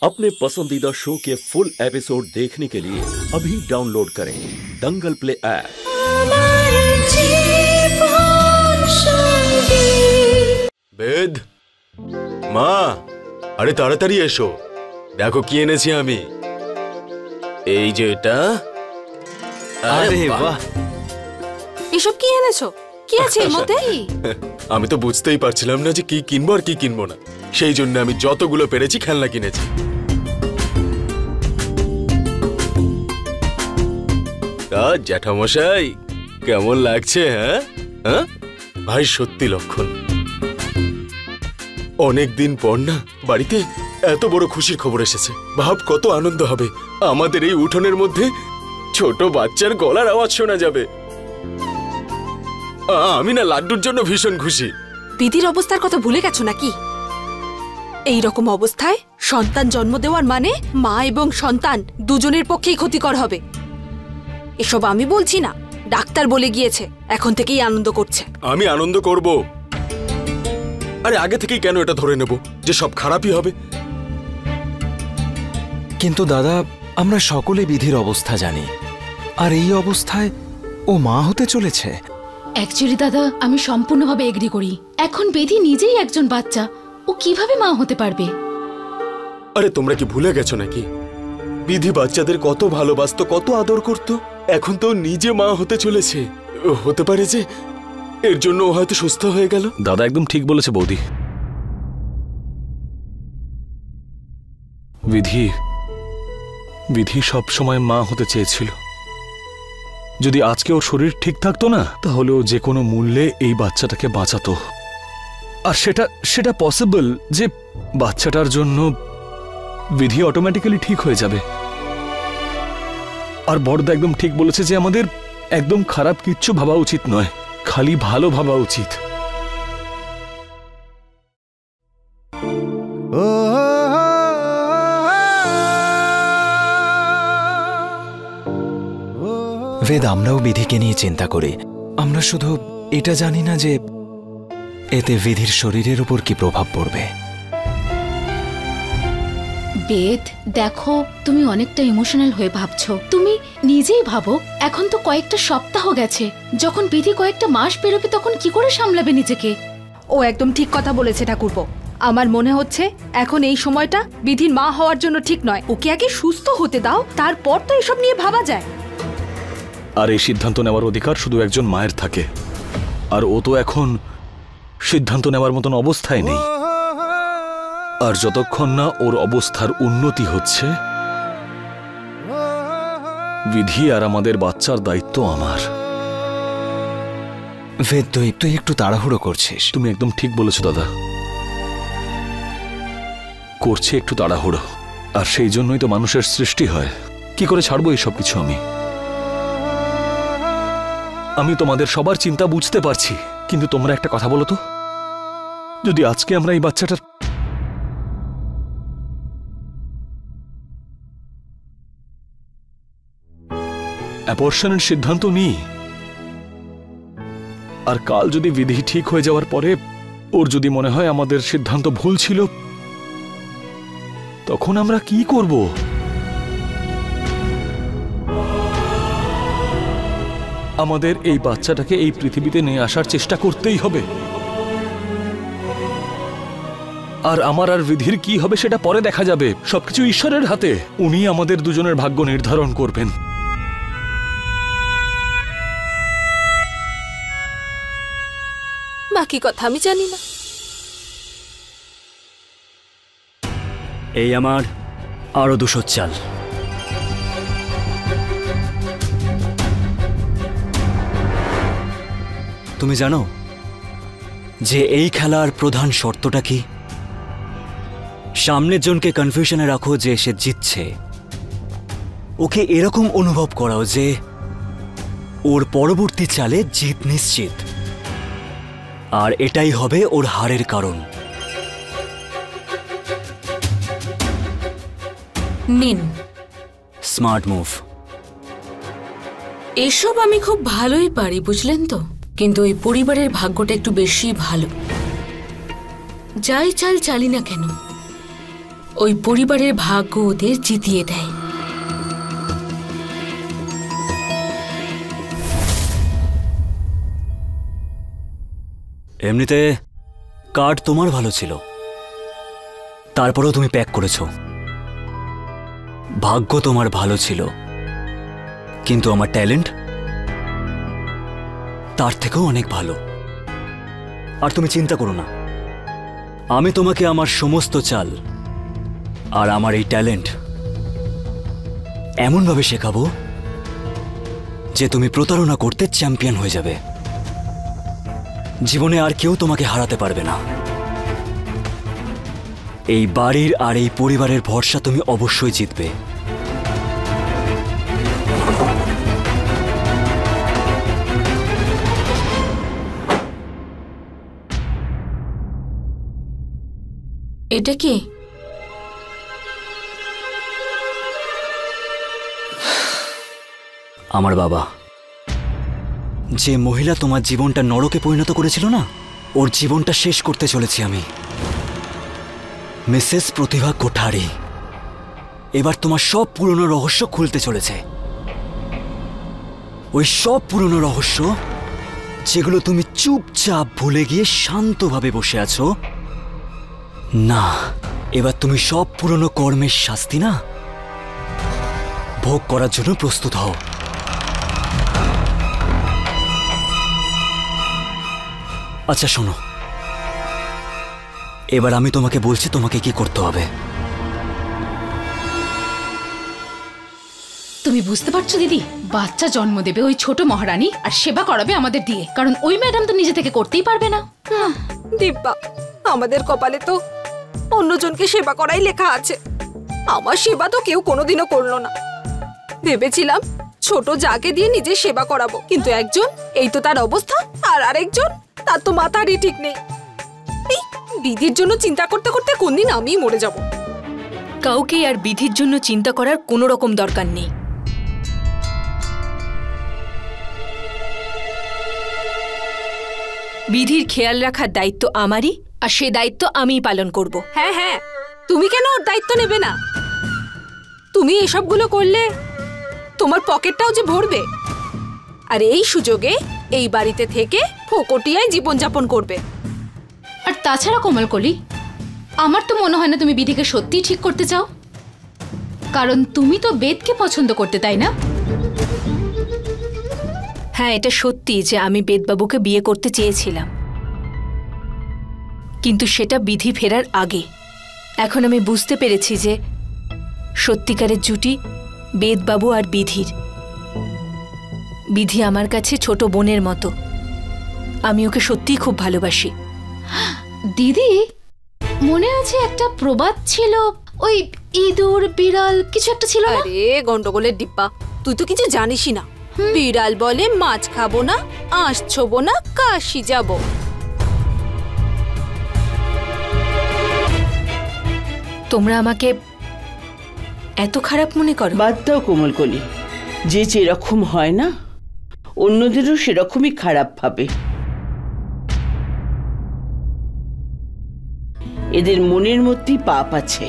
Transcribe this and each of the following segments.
अपने पसंदीदा शो के फुल एपिसोड देखने के लिए अभी डाउनलोड करें दंगल प्ले ऐप। বেদ মা, আরে তাড়াতাড়ি এসো, দেখো কি এনেছি আমি। এই যে এটা। আরে বাহ, এসব কি এনেছো? কি আছে এর মধ্যে? আমি তো বুঝতেই পারছিলাম না যে কি কিনবো আর কি কিনবো না, সেই জন্য আমি যতগুলো পেরেছি খেলনা কিনেছি। তা জ্যাঠামশাই কেমন লাগছে? হ্যাঁ হ্যাঁ ভাই, সত্যি লক্ষণ, অনেকদিন পর না বাড়িতে এত বড় খুশির খবর এসেছে। ভাব কত আনন্দ হবে, আমাদের এই উঠোনের মধ্যে ছোট বাচ্চার গলার আওয়াজ শোনা যাবে। আমি না লাড্ডুর জন্য ভীষণ খুশি। বিধির অবস্থার কথা ভুলে গেছো নাকি? এই রকম অবস্থায় সন্তান জন্ম দেওয়ার মানে মা এবং সন্তান দুজনের পক্ষেই ক্ষতিকর হবে। এসব আমি বলছি না, ডাক্তার বলে গিয়েছে। এখন থেকেই আনন্দ করছে। আমি আনন্দ করব? আরে আগে থেকেই কেন এটা ধরে নেব যে সব খারাপই হবে? কিন্তু দাদা, আমরা সকলে বিধির অবস্থা জানি, আর এই অবস্থায় ও মা হতে চলেছে। অ্যাকচুয়ালি দাদা, আমি সম্পূর্ণভাবে এগ্রি করি। এখন বিধি নিজেই একজন বাচ্চা, ও কিভাবে মা হতে পারবে? আরে তোমরা কি ভুলে গেছো নাকি? বিধি বাচ্চাদের কত ভালোবাসতো, কত আদর করত। এখন তো নিজে মা হতে চলেছে। হতে পারে যে এর জন্য ও হয়তো সুস্থ হয়ে গেল। দাদা একদম ঠিক বলেছে বৌদি। বিধি সব সময় মা হতে চেয়েছিল। যদি আজকে ওর শরীর ঠিক থাকতো না, তাহলে ও যে কোনো মূল্যে এই বাচ্চাটাকে বাঁচাতো। আর সেটা পসিবল যে বাচ্চাটার জন্য বিধি অটোমেটিক্যালি ঠিক হয়ে যাবে। আর বড়দা একদম ঠিক বলেছে যে আমাদের একদম খারাপ কিচ্ছু ভাবা উচিত নয়, খালি ভালো ভাবা উচিত। বেদ, আমরাও বিধিকে নিয়ে চিন্তা করি। আমরা শুধু এটা জানি না যে এতে বিধির শরীরের উপর কি প্রভাব পড়বে। বেদ, দেখো, তুমি অনেকটা ইমোশনাল হয়ে ভাবছো। তুমি নিজেই ভাবো, এখন তো কয়েকটা সপ্তাহ গেছে। যখন বিধি কয়েকটা মাস বেরোবে, তখন কি করে সামলাবে নিজেকে? ও একদম ঠিক কথা বলেছে ঠাকুরপো। আমার মনে হচ্ছে এখন এই সময়টা বিধির মা হওয়ার জন্য ঠিক নয়। ওকে আগে সুস্থ হতে দাও, তারপর তো এসব নিয়ে ভাবা যায়। আর এই সিদ্ধান্ত নেওয়ার অধিকার শুধু একজন মায়ের থাকে, আর ও তো এখন সিদ্ধান্ত নেওয়ার মতন অবস্থায় নেই। আর যতক্ষণ না ওর অবস্থার উন্নতি হচ্ছে, বিধি আর আমাদের বাচ্চার দায়িত্ব আমার। বেদ, তুই একটু তাড়াহুড়ো করছিস। তুমি একদম ঠিক বলেছো দাদা, করছে একটু তাড়াহুড়ো। আর সেই জন্যই তো মানুষের সৃষ্টি হয়। কি করে ছাড়বো এইসব কিছু? আমি তোমাদের সবার চিন্তা বুঝতে পারছি, কিন্তু তোমরা একটা কথা বলো তো, যদি আজকে আমরা এই বাচ্চাটার অ্যাবর্শনের সিদ্ধান্ত নিই, আর কাল যদি বিধি ঠিক হয়ে যাওয়ার পরে ওর যদি মনে হয় আমাদের সিদ্ধান্ত ভুল ছিল, তখন আমরা কি করব? আমাদের এই বাচ্চাটাকে এই পৃথিবীতে নিয়ে আসার চেষ্টা করতেই হবে। আর আমার আর বিধির কি হবে সেটা পরে দেখা যাবে। সবকিছু ঈশ্বরের হাতে। উনি আমাদের দুজনের ভাগ্য নির্ধারণ করবেন। বাকি কথা আমি জানি না। এই আমার আরো 200 চাল। তুমি জানো যে এই খেলার প্রধান শর্তটা কি? সামনের জনকে কনফিউশনে রাখো যে সে জিতছে। ওকে এরকম অনুভব করাও যে ওর পরবর্তী চালে জিত নিশ্চিত, আর এটাই হবে ওর হারের কারণ। নিন, স্মার্ট মুভ। এসব আমি খুব ভালোই পারি, বুঝলেন তো? কিন্তু ওই পরিবারের ভাগ্যটা একটু বেশি ভালো। যাই চাল চালি না কেন, ওই পরিবারের ভাগ্য ওদের জিতিয়ে দেয়। এমনিতে কার্ড তোমার ভালো ছিল, তারপরেও তুমি প্যাক করেছো। ভাগ্য তোমার ভালো ছিল, কিন্তু আমার ট্যালেন্ট তার থেকেও অনেক ভালো। আর তুমি চিন্তা করো না, আমি তোমাকে আমার সমস্ত চাল আর আমার এই ট্যালেন্ট এমনভাবে শেখাবো যে তুমি প্রতারণা করতে চ্যাম্পিয়ন হয়ে যাবে। জীবনে আর কেউ তোমাকে হারাতে পারবে না। এই বাড়ির আর এই পরিবারের ভরসা তুমি অবশ্যই জিতবে। এটা কি? আমার বাবা, যে মহিলা তোমার জীবনটা নরকে পরিণত করেছিল না, ওর জীবনটা শেষ করতে চলেছি আমি। মিসেস প্রতিভা কোঠারি এবার তোমার সব পুরনো রহস্য খুলতে চলেছে। ওই সব পুরনো রহস্য যেগুলো তুমি চুপচাপ ভুলে গিয়ে শান্তভাবে বসে আছো, না, এবার তুমি সব পুরনো কর্মের শাস্তি না ভোগ করার জন্য প্রস্তুত হও। আচ্ছা শোনো, এবার আমি তোমাকে বলছি তোমাকে কি করতে হবে। তুমি বুঝতে পারছো দিদি, বাচ্চা জন্ম দেবে ওই ছোট মহারানী আর সেবা করাবে আমাদের দিয়ে, কারণ ওই ম্যাডাম তো নিজে থেকে করতেই পারবে না। দিব্যা, আমাদের কপালে তো অন্যজনকে সেবা করাই লেখা আছে। আমার সেবা তো কেউ কোনোদিনও করলো না। ভেবেছিলাম ছোট যাকে দিয়ে নিজে সেবা করাবো, কিন্তু একজন এই তো তার অবস্থা, আর আরেকজন তার তো মাথারই ঠিক নেই। এই বিধির জন্য চিন্তা করতে করতে কোনদিন আমি মরে যাব। কাউকে আর বিধির জন্য চিন্তা করার কোনো রকম দরকার নেই। বিধির খেয়াল রাখার দায়িত্ব আমারই, আর সে দায়িত্ব আমিই পালন করব। হ্যাঁ হ্যাঁ, তুমি কেন ওর দায়িত্ব নেবে না? তুমি এসবগুলো করলে তোমার পকেটটাও যে ভরবে, আর এই সুযোগে এই বাড়িতে থেকে ফোকটিয়ায় জীবনযাপন করবে। আর তাছাড়া কোমলকলি, আমার তো মনে হয় না তুমি বিধিকে সত্যিই ঠিক করতে চাও, কারণ তুমি তো বেদকে পছন্দ করতে, তাই না? হ্যাঁ, এটা সত্যি যে আমি বেদবাবুকে বিয়ে করতে চেয়েছিলাম, কিন্তু সেটা বিধি ফেরার আগে। এখন আমি বুঝতে পেরেছি যে সত্যিকারের জুটি বেদবাবু আর বিধির। বিধি আমার কাছে ছোট বোনের মতো, আমি ওকে সত্যিই খুব ভালোবাসি। দিদি, মনে আছে একটা প্রবাদ ছিল, ওই ইঁদুর বিড়াল কিছু একটা ছিল না? আরে গন্ডগোলের ডিব্বা, তুই তো কিছু জানিসই না। বিড়াল বলে মাছ খাবো না, আঁশ ছোবো না, কাশি যাব। তোমরা আমাকে এত খারাপ মনে করো? বাদ দাও কোমলকলি, যে যেরকম হয় না অন্যদেরও সেরকমই খারাপ ভাবে। এদের মনের মধ্যেই পাপ আছে,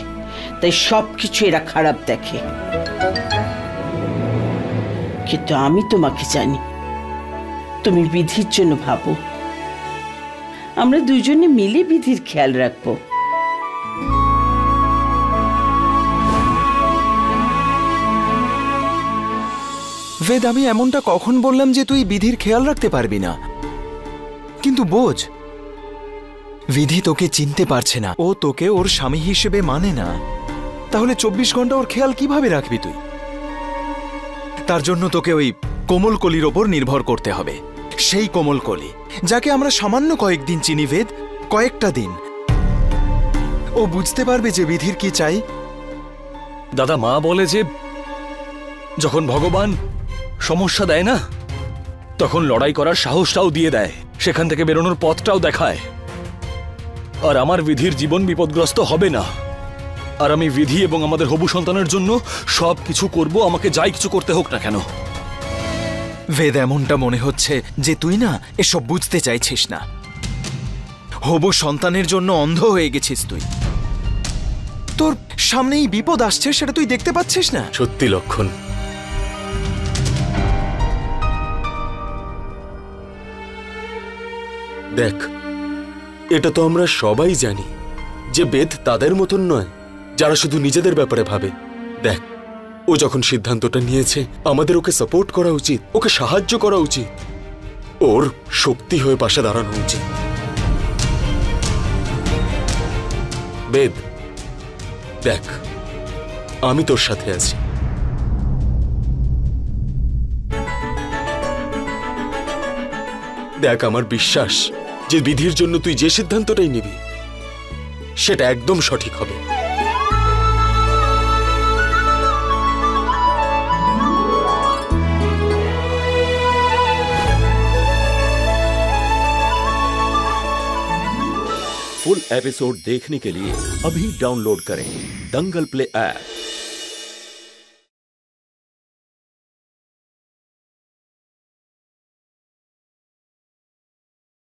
তাই সবকিছু এরা খারাপ দেখে। কিন্তু আমি তোমাকে জানি, তুমি বিধির জন্য ভাবো। আমরা দুজনে মিলে বিধির খেয়াল রাখবো। বেদ, আমি এমনটা কখন বললাম যে তুই বিধির খেয়াল রাখতে পারবি না? কিন্তু বোঝ, বিধি তোকে চিনতে পারছে না, ও তোকে ওর স্বামী হিসেবে মানে না। তাহলে 24 ঘন্টা ওর খেয়াল কিভাবে রাখবি তুই? তার জন্য তোকে ওই কোমলকলির ওপর নির্ভর করতে হবে। সেই কোমলকলি যাকে আমরা সামান্য কয়েকদিন চিনি বেদ, কয়েকটা দিন। ও বুঝতে পারবে যে বিধির কি চাই। দাদা, মা বলে যে যখন ভগবান সমস্যা দেয় না, তখন লড়াই করার সাহসটাও দিয়ে দেয়, সেখান থেকে বেরোনোর পথটাও দেখায়। আর আমার বিধির জীবন বিপদগ্রস্ত হবে না, আর আমি বিধি এবং আমাদের হবু সন্তানের জন্য সব কিছু করব, আমাকে যাই কিছু করতে হোক না কেন। বেদ, এমনটা মনে হচ্ছে যে তুই না এসব বুঝতে চাইছিস না। হবু সন্তানের জন্য অন্ধ হয়ে গেছিস তুই। তোর সামনেই বিপদ আসছে, সেটা তুই দেখতে পাচ্ছিস না? সত্যি লক্ষণ, দেখ, এটা তো আমরা সবাই জানি যে বেদ তাদের মতন নয় যারা শুধু নিজেদের ব্যাপারে ভাবে। দেখ, ও যখন সিদ্ধান্তটা নিয়েছে, আমাদের ওকে সাপোর্ট করা উচিত, ওকে সাহায্য করা উচিত, ওর শক্তি হয়ে পাশে দাঁড়ানো উচিত। বেদ, দেখ, আমি তোর সাথে আছি। দেখ, আমার বিশ্বাস যে বিধির জন্য তুই যে সিদ্ধান্তটাই নিবি সেটা একদম সঠিক হবে। फुल एपिसोड देखने के लिए अभी डाउनलोड करें दंगल प्ले ऐप।